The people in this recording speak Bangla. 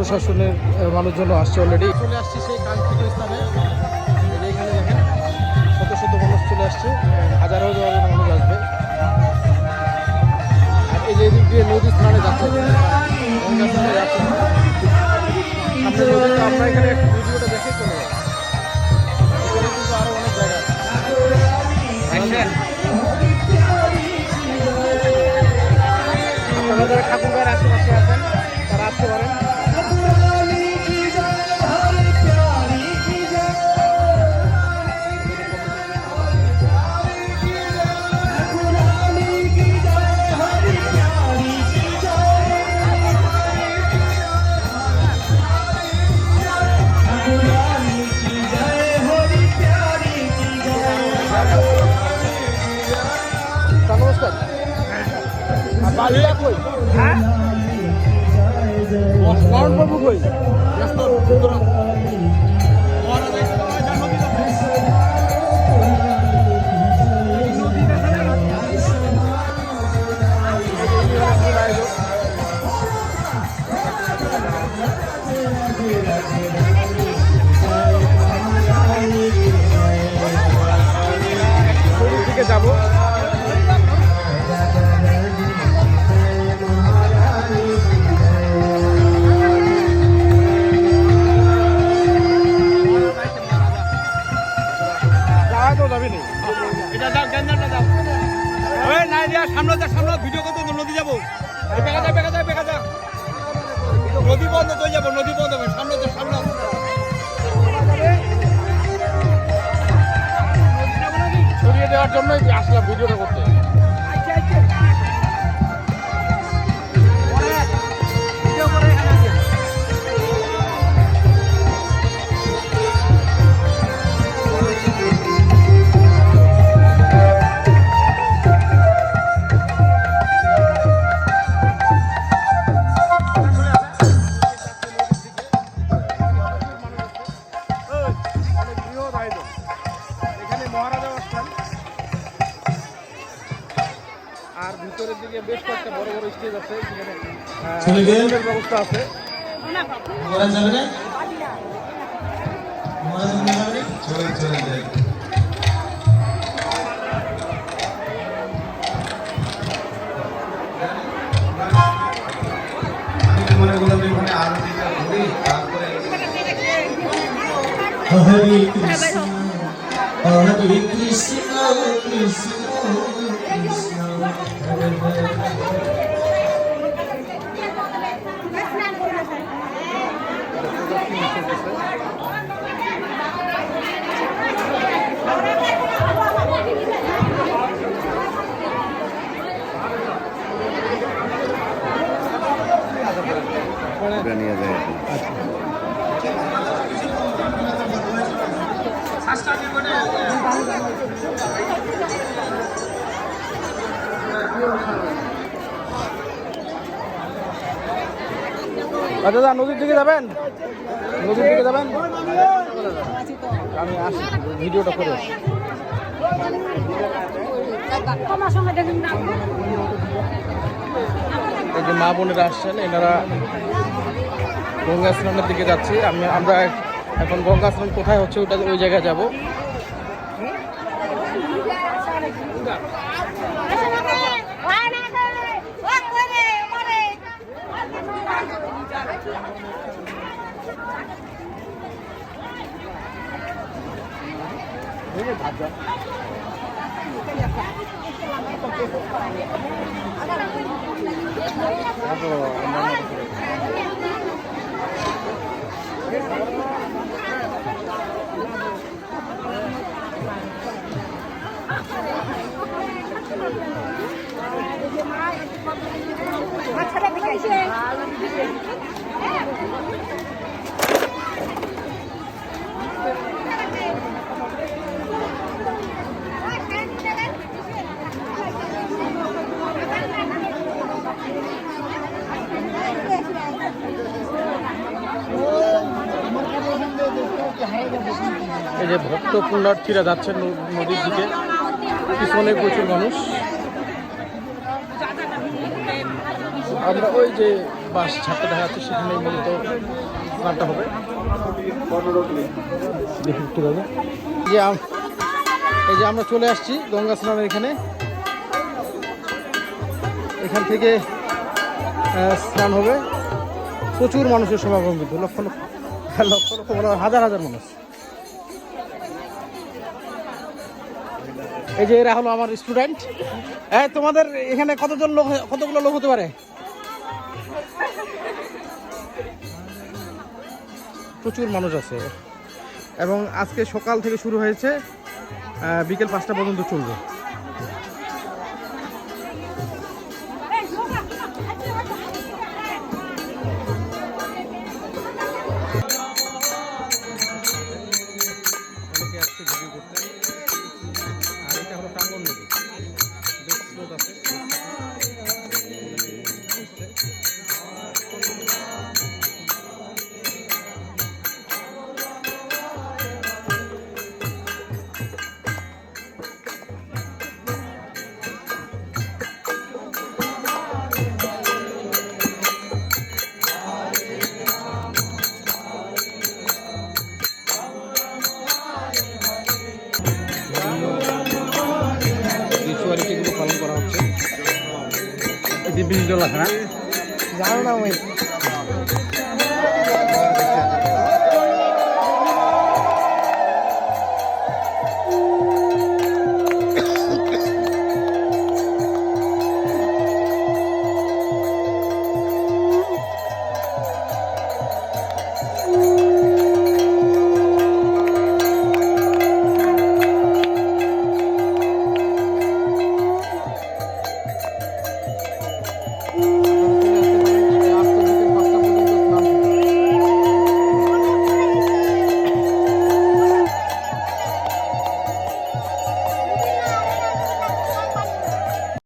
প্রশাসনের মানুষজন আসছে, অলরেডি চলে আসছে সেই কাঙ্ক্ষিত স্থানে। এখানে দেখেন শত শত মানুষ চলে আসছে, হাজার হাজার মানুষ আসবে। আর এই যে এদিক দিয়ে নদী স্নানে যাচ্ছে, গঙ্গা স্নানে যাচ্ছে সামনে নদী। তো আমরা এখানে একটু ভিডিওটা দেখে চলে যাই। এখানে কিন্তু আরো অনেক জায়গা আছে। আপনারা যারা ঠাকুরগাঁয়ের আশেপাশে আছেন তারা আসতে পারেন। নমস্কার। বাড়িটা কই? হ্যাঁ, বাবু কই? দিকে যাবো। সামনে ভিডিও করতে নদী যাবো, নদী বন্ধ হয়ে যাবো, নদী বন্ধ হবে সামনে ছড়িয়ে দেওয়ার জন্যই আসলাম ভিডিওটা করতে। আর ভিতরের দিকে বেশ কয়েকটা বড় বড় স্টেজ আছে, সেখানে ব্যবস্থা আছে। হরে কৃষ্ণ হরে কৃষ্ণ কৃষ্ণ কৃষ্ণ হরে হরে। নিয়ে যায়। দাদা নদীর দিকে যাবেন? নদীর দিকে যাবেন? আমি আসি, ভিডিওটা করে আসি। এই যে মা বোনেরা আসছেন, এনারা গঙ্গা স্নানের দিকে যাচ্ছি। আমরা এখন গঙ্গা স্নান কোথায় হচ্ছে ওই জায়গায় যাব। এই যে ভক্ত পুণ্যার্থীরা যাচ্ছেন নদীর দিকে, পিছনে প্রচুর মানুষ। আমরা ওই যে বাস ছাড়তে দেখা যাচ্ছে, সেখানে মূলত স্নানটা হবে। দেখি একটু দাদা, এই যে আমরা চলে আসছি গঙ্গা স্নানের এখানে। এখান থেকে স্নান হবে। প্রচুর মানুষের সমাগম, কিন্তু লক্ষ লক্ষ বলা হয় হাজার হাজার মানুষ। এই যে এরা হলো আমার স্টুডেন্ট। তোমাদের এখানে কতগুলো লোক হতে পারে? প্রচুর মানুষ আছে এবং আজকে সকাল থেকে শুরু হয়েছে, বিকেল 5টা পর্যন্ত চলবে। অনেকে আসছে ভিডিও করতে। আর এটা হলো টাঙ্গন নদী, বেশ স্রোত আছে। রিচুয়ালিটিগুলো পালন করা হচ্ছে। দিব্যি জল আছে না, জানো না